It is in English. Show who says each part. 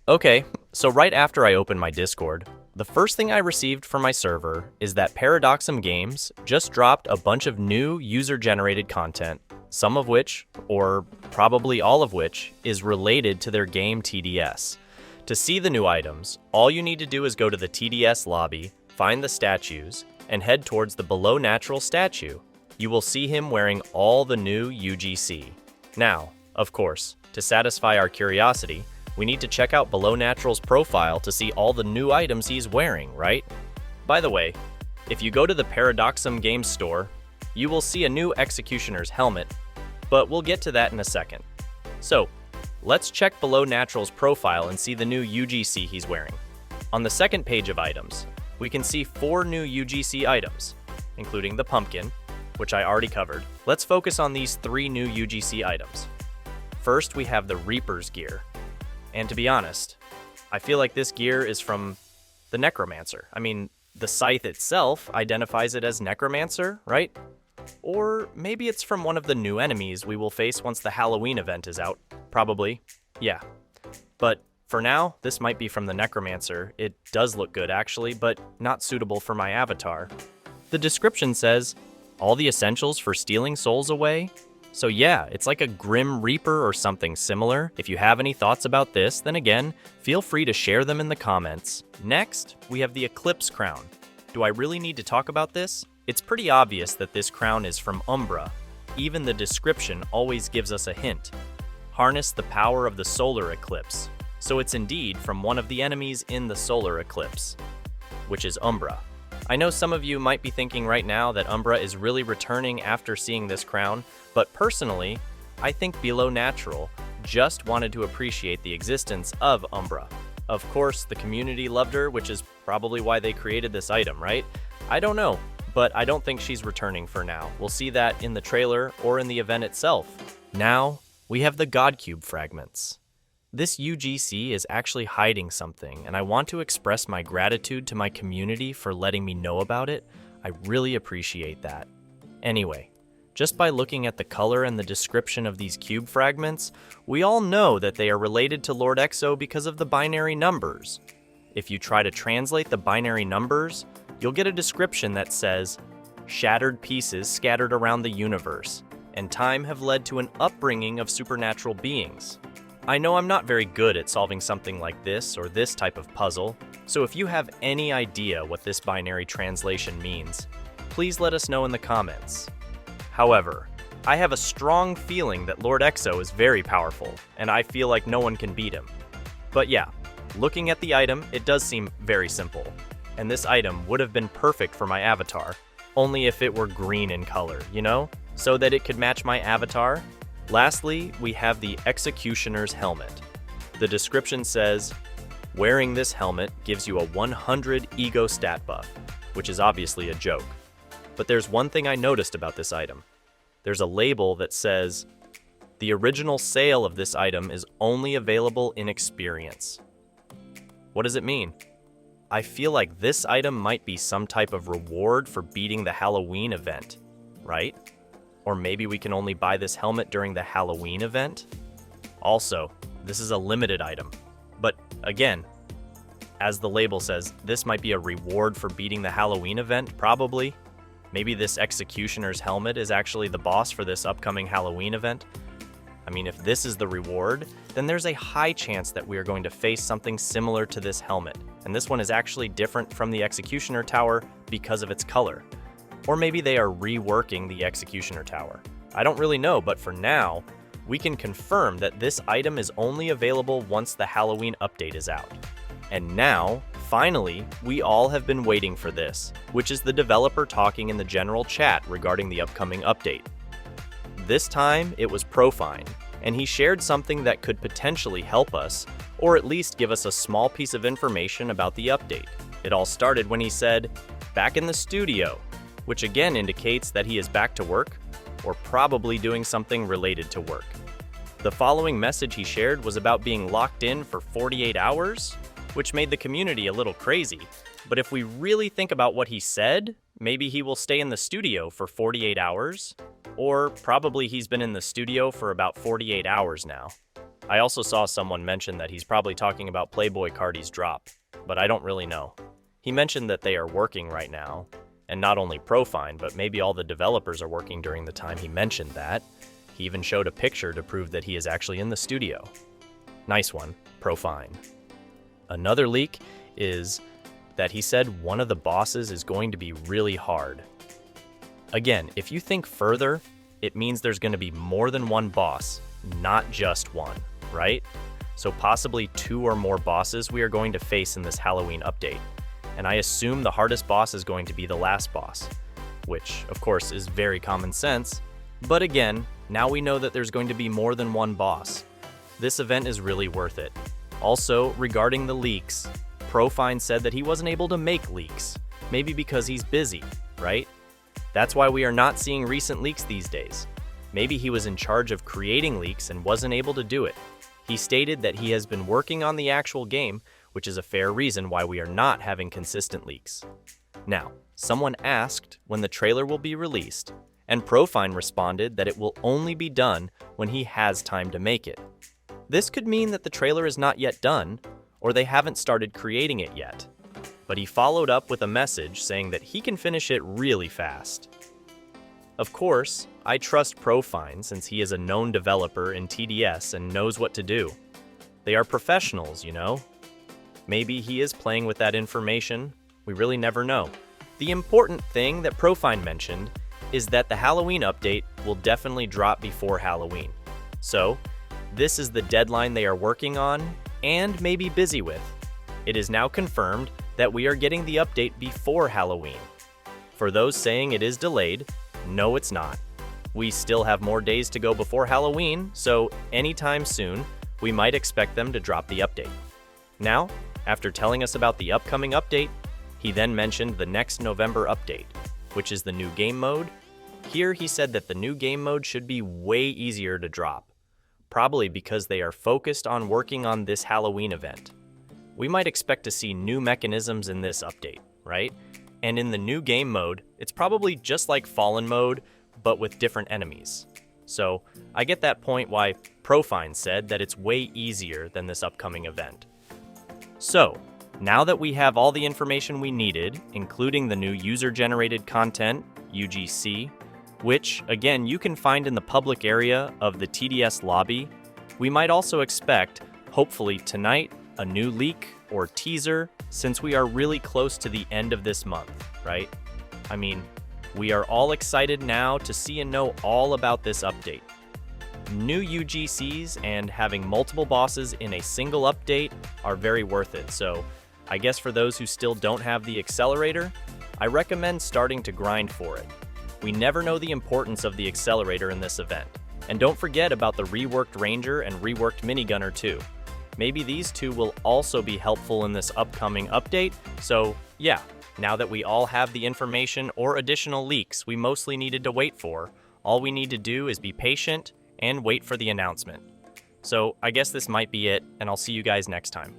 Speaker 1: Okay, so right after I opened my Discord, the first thing I received from my server is that Paradoxum Games just dropped a bunch of new user-generated content, some of which, or probably all of which, is related to their game TDS. To see the new items, all you need to do is go to the TDS lobby, find the statues, and head towards the below natural statue. You will see him wearing all the new UGC. Now, of course, to satisfy our curiosity, we need to check out Below Natural's profile to see all the new items he's wearing, right? By the way, if you go to the Paradoxum Games store, you will see a new Executioner's helmet, but we'll get to that in a second. So, let's check Below Natural's profile and see the new UGC he's wearing. On the second page of items, we can see 4 new UGC items, including the pumpkin, which I already covered. Let's focus on these 3 new UGC items. First, we have the Reaper's gear. And to be honest, I feel like this gear is from the Necromancer. I mean, the scythe itself identifies it as Necromancer, right? Or maybe it's from one of the new enemies we will face once the Halloween event is out. Probably, yeah. But for now, this might be from the Necromancer. It does look good actually, but not suitable for my avatar. The description says, all the essentials for stealing souls away. So yeah, it's like a Grim Reaper or something similar. If you have any thoughts about this, then again, feel free to share them in the comments. Next, we have the Eclipse Crown. Do I really need to talk about this? It's pretty obvious that this crown is from Umbra. Even the description always gives us a hint. Harness the power of the solar eclipse. So it's indeed from one of the enemies in the solar eclipse, which is Umbra. I know some of you might be thinking right now that Umbra is really returning after seeing this crown, but personally, I think Below Natural just wanted to appreciate the existence of Umbra. Of course, the community loved her, which is probably why they created this item, right? I don't know, but I don't think she's returning for now. We'll see that in the trailer or in the event itself. Now, we have the God Cube fragments. This UGC is actually hiding something, and I want to express my gratitude to my community for letting me know about it. I really appreciate that. Anyway, just by looking at the color and the description of these cube fragments, we all know that they are related to Lord Exo because of the binary numbers. If you try to translate the binary numbers, you'll get a description that says, shattered pieces scattered around the universe, and time have led to an upbringing of supernatural beings. I know I'm not very good at solving something like this or this type of puzzle, so if you have any idea what this binary translation means, please let us know in the comments. However, I have a strong feeling that Lord Exo is very powerful, and I feel like no one can beat him. But yeah, looking at the item, it does seem very simple, and this item would have been perfect for my avatar, only if it were green in color, you know? So that it could match my avatar. Lastly, we have the Executioner's helmet. The description says, wearing this helmet gives you a 100 ego stat buff, which is obviously a joke. But there's one thing I noticed about this item. There's a label that says, the original sale of this item is only available in experience. What does it mean? I feel like this item might be some type of reward for beating the Halloween event, right? Or maybe we can only buy this helmet during the Halloween event? Also, this is a limited item. But again, as the label says, this might be a reward for beating the Halloween event, probably. Maybe this Executioner's helmet is actually the boss for this upcoming Halloween event. I mean, if this is the reward, then there's a high chance that we are going to face something similar to this helmet. And this one is actually different from the Executioner Tower because of its color. Or maybe they are reworking the Executioner Tower. I don't really know, but for now, we can confirm that this item is only available once the Halloween update is out. And now, finally, we all have been waiting for this, which is the developer talking in the general chat regarding the upcoming update. This time, it was Profine, and he shared something that could potentially help us, or at least give us a small piece of information about the update. It all started when he said, "Back in the studio," which again indicates that he is back to work, or probably doing something related to work. The following message he shared was about being locked in for 48 hours, which made the community a little crazy. But if we really think about what he said, maybe he will stay in the studio for 48 hours, or probably he's been in the studio for about 48 hours now. I also saw someone mention that he's probably talking about Playboy Cardi's drop, but I don't really know. He mentioned that they are working right now, and not only Profine, but maybe all the developers are working during the time he mentioned that. He even showed a picture to prove that he is actually in the studio. Nice one, Profine. Another leak is that he said one of the bosses is going to be really hard. Again, if you think further, it means there's going to be more than one boss, not just one, right? So possibly 2 or more bosses we are going to face in this Halloween update. And I assume the hardest boss is going to be the last boss, which of course is very common sense. But again, now we know that there's going to be more than one boss. This event is really worth it. Also, regarding the leaks, Profine said that he wasn't able to make leaks, maybe because he's busy, right? That's why we are not seeing recent leaks these days. Maybe he was in charge of creating leaks and wasn't able to do it. He stated that he has been working on the actual game, which is a fair reason why we are not having consistent leaks. Now, someone asked when the trailer will be released, and Profine responded that it will only be done when he has time to make it. This could mean that the trailer is not yet done, or they haven't started creating it yet. But he followed up with a message saying that he can finish it really fast. Of course, I trust Profine since he is a known developer in TDS and knows what to do. They are professionals, you know? Maybe he is playing with that information. We really never know. The important thing that Profine mentioned is that the Halloween update will definitely drop before Halloween. So, this is the deadline they are working on and may be busy with. It is now confirmed that we are getting the update before Halloween. For those saying it is delayed, no, it's not. We still have more days to go before Halloween, so anytime soon, we might expect them to drop the update. Now, after telling us about the upcoming update, he then mentioned the next November update, which is the new game mode. Here he said that the new game mode should be way easier to drop, probably because they are focused on working on this Halloween event. We might expect to see new mechanisms in this update, right? And in the new game mode, it's probably just like Fallen mode, but with different enemies. So I get that point why Profine said that it's way easier than this upcoming event. So, now that we have all the information we needed, including the new user-generated content, UGC, which, again, you can find in the public area of the TDS lobby, we might also expect, hopefully tonight, a new leak or teaser, since we are really close to the end of this month, right? I mean, we are all excited now to see and know all about this update. New UGCs and having multiple bosses in a single update are very worth it, so I guess for those who still don't have the accelerator, I recommend starting to grind for it. We never know the importance of the accelerator in this event. And don't forget about the reworked Ranger and reworked Minigunner too. Maybe these two will also be helpful in this upcoming update, so yeah, now that we all have the information or additional leaks we mostly needed to wait for, all we need to do is be patient and wait for the announcement. So I guess this might be it, and I'll see you guys next time.